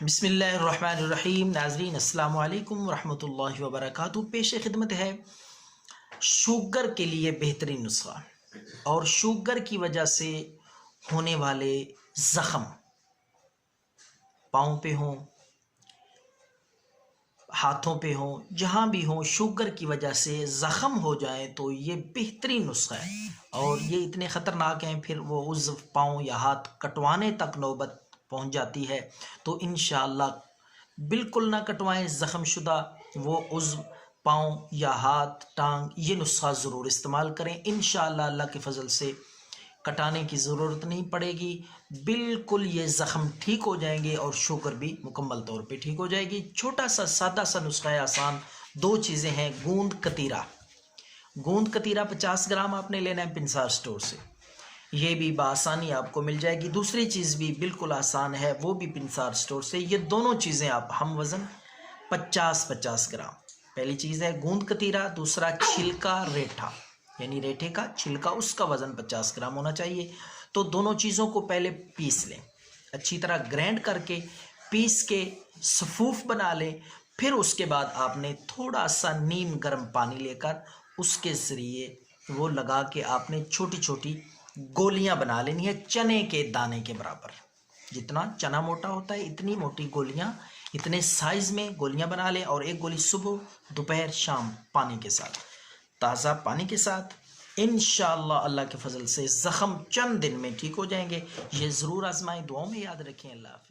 बिस्मिल्लाहिर्रहमानिर्रहीम। नाज़रीन अस्सलामु अलैकुम वरहमतुल्लाहि वबरकातुहू। पेश खिदमत है शुगर के लिए बेहतरीन नुस्खा और शुगर की वजह से होने वाले ज़ख़म, पाँव पे हों, हाथों पे हों, जहाँ भी हों, शुगर की वजह से ज़ख़म हो जाए तो ये बेहतरीन नुस्खा है। और ये इतने ख़तरनाक हैं, फिर वो उज़्व, पाँव या हाथ कटवाने तक नौबत पहुँच जाती है। तो इंशाअल्लाह बिल्कुल ना कटवाएं ज़ख़म शुदा वो उज़्व, पाँव या हाथ, टांग। ये नुस्खा ज़रूर इस्तेमाल करें। इंशाअल्लाह अल्लाह के फ़ज़ल से कटाने की ज़रूरत नहीं पड़ेगी। बिल्कुल ये ज़ख़म ठीक हो जाएंगे और शुगर भी मुकम्मल तौर पे ठीक हो जाएगी। छोटा सा सादा सा नुस्खा है, आसान। दो चीज़ें हैं। गोंद कतीरा 50 ग्राम आपने लेना है पिंसार स्टोर से, ये भी बआसानी आपको मिल जाएगी। दूसरी चीज़ भी बिल्कुल आसान है, वो भी पिंसार स्टोर से। ये दोनों चीज़ें आप हम वज़न 50-50 ग्राम। पहली चीज़ है गोंद कतीरा, दूसरा छिलका रेठा, यानी रेठे का छिलका, उसका वज़न 50 ग्राम होना चाहिए। तो दोनों चीज़ों को पहले पीस लें, अच्छी तरह ग्राइंड करके पीस के सफ़ूफ बना लें। फिर उसके बाद आपने थोड़ा सा नीम गर्म पानी लेकर उसके ज़रिए वो लगा के आपने छोटी छोटी गोलियां बना लेनी है, चने के दाने के बराबर। जितना चना मोटा होता है इतनी मोटी गोलियां, इतने साइज़ में गोलियां बना लें। और एक गोली सुबह, दोपहर, शाम पानी के साथ, ताज़ा पानी के साथ। इंशाअल्लाह अल्लाह के फजल से ज़ख़म चंद दिन में ठीक हो जाएंगे। ये ज़रूर आजमाएं। दुआओं में याद रखें। अल्लाह हाफ़िज़।